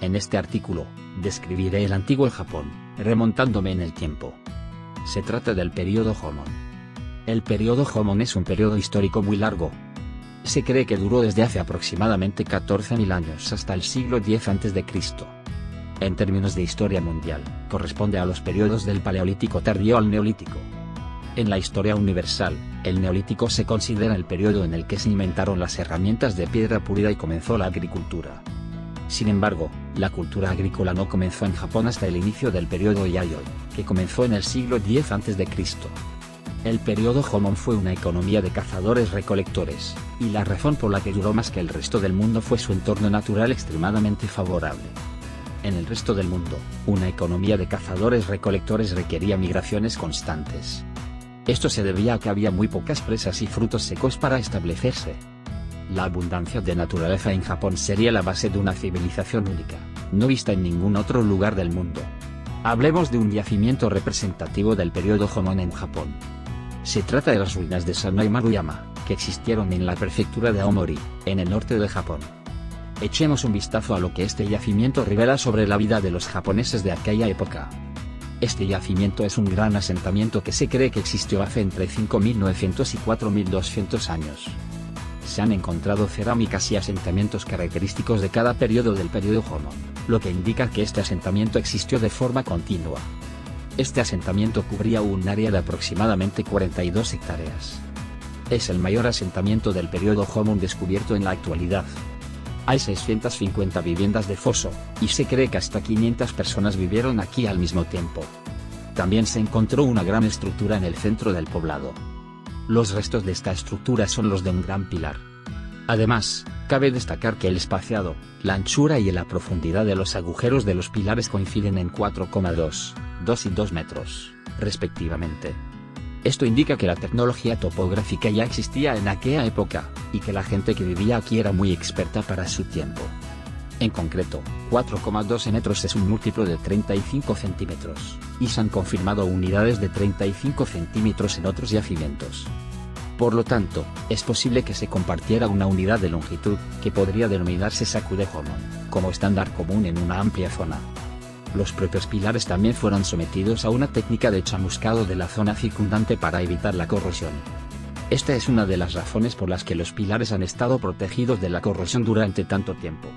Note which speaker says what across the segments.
Speaker 1: En este artículo, describiré el antiguo Japón, remontándome en el tiempo. Se trata del período Jōmon. El período Jōmon es un período histórico muy largo. Se cree que duró desde hace aproximadamente 14.000 años hasta el siglo X a.C. En términos de historia mundial, corresponde a los periodos del Paleolítico tardío al Neolítico. En la historia universal, el Neolítico se considera el periodo en el que se inventaron las herramientas de piedra pulida y comenzó la agricultura. Sin embargo, la cultura agrícola no comenzó en Japón hasta el inicio del periodo Yayoi, que comenzó en el siglo X a.C. El periodo Jōmon fue una economía de cazadores-recolectores, y la razón por la que duró más que el resto del mundo fue su entorno natural extremadamente favorable. En el resto del mundo, una economía de cazadores-recolectores requería migraciones constantes. Esto se debía a que había muy pocas presas y frutos secos para establecerse. La abundancia de naturaleza en Japón sería la base de una civilización única, no vista en ningún otro lugar del mundo. Hablemos de un yacimiento representativo del periodo Jōmon en Japón. Se trata de las ruinas de Sanai Maruyama, que existieron en la prefectura de Aomori, en el norte de Japón. Echemos un vistazo a lo que este yacimiento revela sobre la vida de los japoneses de aquella época. Este yacimiento es un gran asentamiento que se cree que existió hace entre 5.900 y 4.200 años. Se han encontrado cerámicas y asentamientos característicos de cada periodo del periodo Jōmon, lo que indica que este asentamiento existió de forma continua. Este asentamiento cubría un área de aproximadamente 42 hectáreas. Es el mayor asentamiento del periodo Jōmon descubierto en la actualidad. Hay 650 viviendas de foso, y se cree que hasta 500 personas vivieron aquí al mismo tiempo. También se encontró una gran estructura en el centro del poblado. Los restos de esta estructura son los de un gran pilar. Además, cabe destacar que el espaciado, la anchura y la profundidad de los agujeros de los pilares coinciden en 4,2, 2 y 2 metros, respectivamente. Esto indica que la tecnología topográfica ya existía en aquella época, y que la gente que vivía aquí era muy experta para su tiempo. En concreto, 4,2 metros es un múltiplo de 35 centímetros, y se han confirmado unidades de 35 centímetros en otros yacimientos. Por lo tanto, es posible que se compartiera una unidad de longitud, que podría denominarse Sakude Jōmon, como estándar común en una amplia zona. Los propios pilares también fueron sometidos a una técnica de chamuscado de la zona circundante para evitar la corrosión. Esta es una de las razones por las que los pilares han estado protegidos de la corrosión durante tanto tiempo.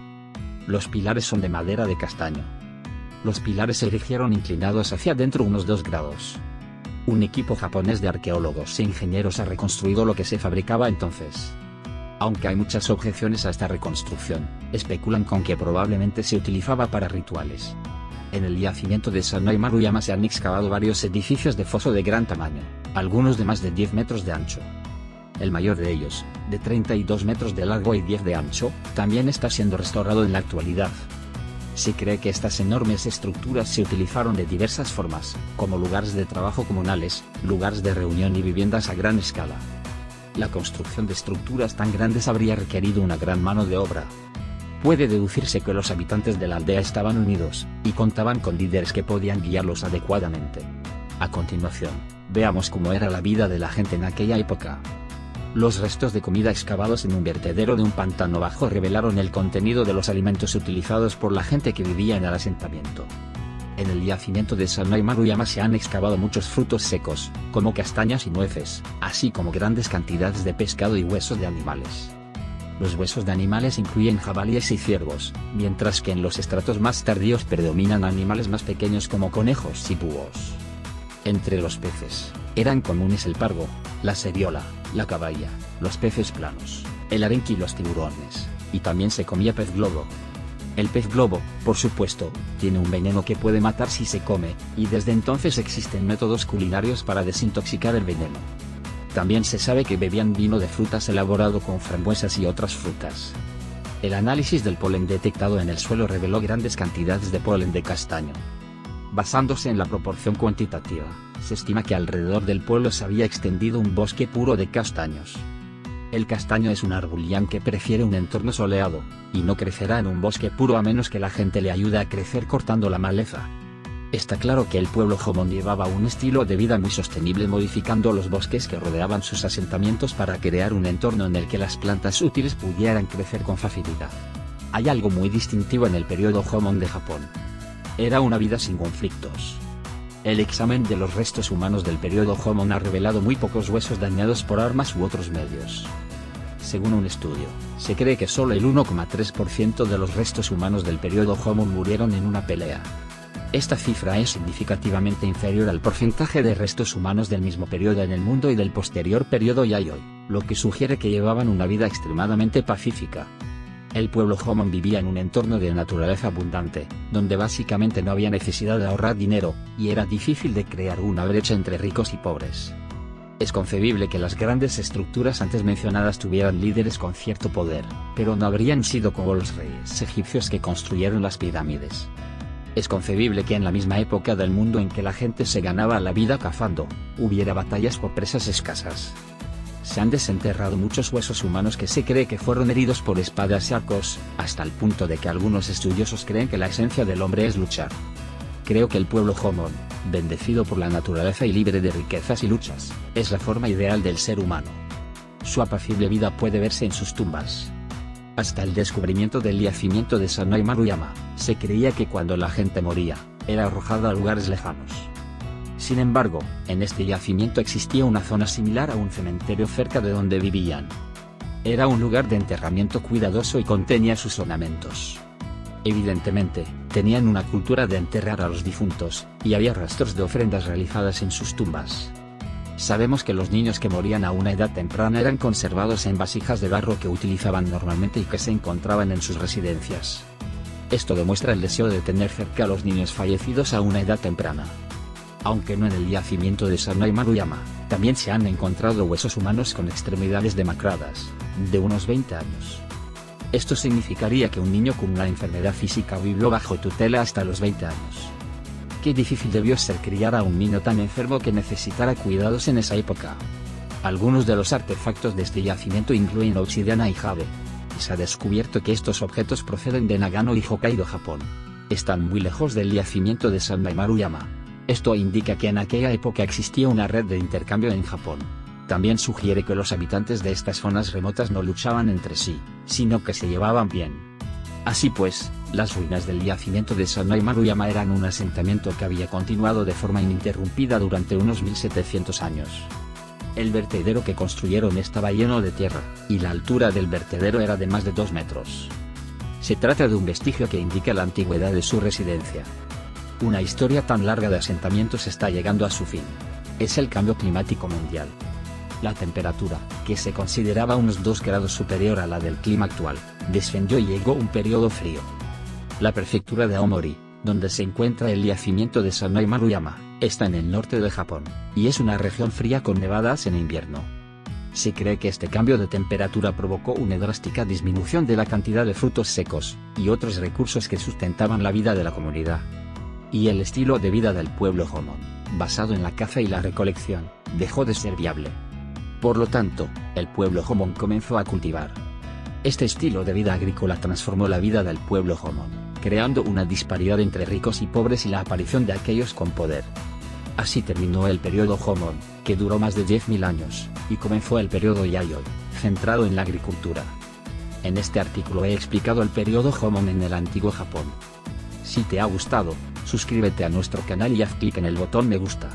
Speaker 1: Los pilares son de madera de castaño. Los pilares se erigieron inclinados hacia adentro unos 2 grados. Un equipo japonés de arqueólogos e ingenieros ha reconstruido lo que se fabricaba entonces. Aunque hay muchas objeciones a esta reconstrucción, especulan con que probablemente se utilizaba para rituales. En el yacimiento de Sanai Maruyama se han excavado varios edificios de foso de gran tamaño, algunos de más de 10 metros de ancho. El mayor de ellos, de 32 metros de largo y 10 de ancho, también está siendo restaurado en la actualidad. Se cree que estas enormes estructuras se utilizaron de diversas formas, como lugares de trabajo comunales, lugares de reunión y viviendas a gran escala. La construcción de estructuras tan grandes habría requerido una gran mano de obra. Puede deducirse que los habitantes de la aldea estaban unidos, y contaban con líderes que podían guiarlos adecuadamente. A continuación, veamos cómo era la vida de la gente en aquella época. Los restos de comida excavados en un vertedero de un pantano bajo revelaron el contenido de los alimentos utilizados por la gente que vivía en el asentamiento. En el yacimiento de Sanai Maruyama se han excavado muchos frutos secos, como castañas y nueces, así como grandes cantidades de pescado y huesos de animales. Los huesos de animales incluyen jabalíes y ciervos, mientras que en los estratos más tardíos predominan animales más pequeños como conejos y búhos. Entre los peces, eran comunes el pargo, la seriola, la caballa, los peces planos, el arenque y los tiburones, y también se comía pez globo. El pez globo, por supuesto, tiene un veneno que puede matar si se come, y desde entonces existen métodos culinarios para desintoxicar el veneno. También se sabe que bebían vino de frutas elaborado con frambuesas y otras frutas. El análisis del polen detectado en el suelo reveló grandes cantidades de polen de castaño. Basándose en la proporción cuantitativa, se estima que alrededor del pueblo se había extendido un bosque puro de castaños. El castaño es un árbol que prefiere un entorno soleado, y no crecerá en un bosque puro a menos que la gente le ayude a crecer cortando la maleza. Está claro que el pueblo Jōmon llevaba un estilo de vida muy sostenible modificando los bosques que rodeaban sus asentamientos para crear un entorno en el que las plantas útiles pudieran crecer con facilidad. Hay algo muy distintivo en el periodo Homon de Japón. Era una vida sin conflictos. El examen de los restos humanos del periodo Homon ha revelado muy pocos huesos dañados por armas u otros medios. Según un estudio, se cree que solo el 1,3% de los restos humanos del periodo Homon murieron en una pelea. Esta cifra es significativamente inferior al porcentaje de restos humanos del mismo periodo en el mundo y del posterior periodo Yayoi, lo que sugiere que llevaban una vida extremadamente pacífica. El pueblo Homon vivía en un entorno de naturaleza abundante, donde básicamente no había necesidad de ahorrar dinero, y era difícil de crear una brecha entre ricos y pobres. Es concebible que las grandes estructuras antes mencionadas tuvieran líderes con cierto poder, pero no habrían sido como los reyes egipcios que construyeron las pirámides. Es concebible que en la misma época del mundo en que la gente se ganaba la vida cazando, hubiera batallas por presas escasas. Se han desenterrado muchos huesos humanos que se cree que fueron heridos por espadas y arcos, hasta el punto de que algunos estudiosos creen que la esencia del hombre es luchar. Creo que el pueblo Homon, bendecido por la naturaleza y libre de riquezas y luchas, es la forma ideal del ser humano. Su apacible vida puede verse en sus tumbas. Hasta el descubrimiento del yacimiento de Sanai Maruyama, se creía que cuando la gente moría, era arrojada a lugares lejanos. Sin embargo, en este yacimiento existía una zona similar a un cementerio cerca de donde vivían. Era un lugar de enterramiento cuidadoso y contenía sus ornamentos. Evidentemente, tenían una cultura de enterrar a los difuntos, y había rastros de ofrendas realizadas en sus tumbas. Sabemos que los niños que morían a una edad temprana eran conservados en vasijas de barro que utilizaban normalmente y que se encontraban en sus residencias. Esto demuestra el deseo de tener cerca a los niños fallecidos a una edad temprana. Aunque no en el yacimiento de Sanai Maruyama, también se han encontrado huesos humanos con extremidades demacradas, de unos 20 años. Esto significaría que un niño con una enfermedad física vivió bajo tutela hasta los 20 años. Qué difícil debió ser criar a un niño tan enfermo que necesitara cuidados en esa época. Algunos de los artefactos de este yacimiento incluyen obsidiana y jade. Y se ha descubierto que estos objetos proceden de Nagano y Hokkaido, Japón. Están muy lejos del yacimiento de Sanai Maruyama. Esto indica que en aquella época existía una red de intercambio en Japón. También sugiere que los habitantes de estas zonas remotas no luchaban entre sí, sino que se llevaban bien. Así pues, las ruinas del yacimiento de Sanai Maruyama eran un asentamiento que había continuado de forma ininterrumpida durante unos 1700 años. El vertedero que construyeron estaba lleno de tierra, y la altura del vertedero era de más de 2 metros. Se trata de un vestigio que indica la antigüedad de su residencia. Una historia tan larga de asentamientos está llegando a su fin. Es el cambio climático mundial. La temperatura, que se consideraba unos 2 grados superior a la del clima actual, descendió y llegó un periodo frío. La prefectura de Aomori, donde se encuentra el yacimiento de Sanai Maruyama, está en el norte de Japón, y es una región fría con nevadas en invierno. Se cree que este cambio de temperatura provocó una drástica disminución de la cantidad de frutos secos, y otros recursos que sustentaban la vida de la comunidad. Y el estilo de vida del pueblo Homon, basado en la caza y la recolección, dejó de ser viable. Por lo tanto, el pueblo Homon comenzó a cultivar. Este estilo de vida agrícola transformó la vida del pueblo Homon, creando una disparidad entre ricos y pobres y la aparición de aquellos con poder. Así terminó el periodo Homon, que duró más de 10.000 años, y comenzó el periodo Yayoi, centrado en la agricultura. En este artículo he explicado el periodo Homon en el antiguo Japón. Si te ha gustado, suscríbete a nuestro canal y haz clic en el botón me gusta.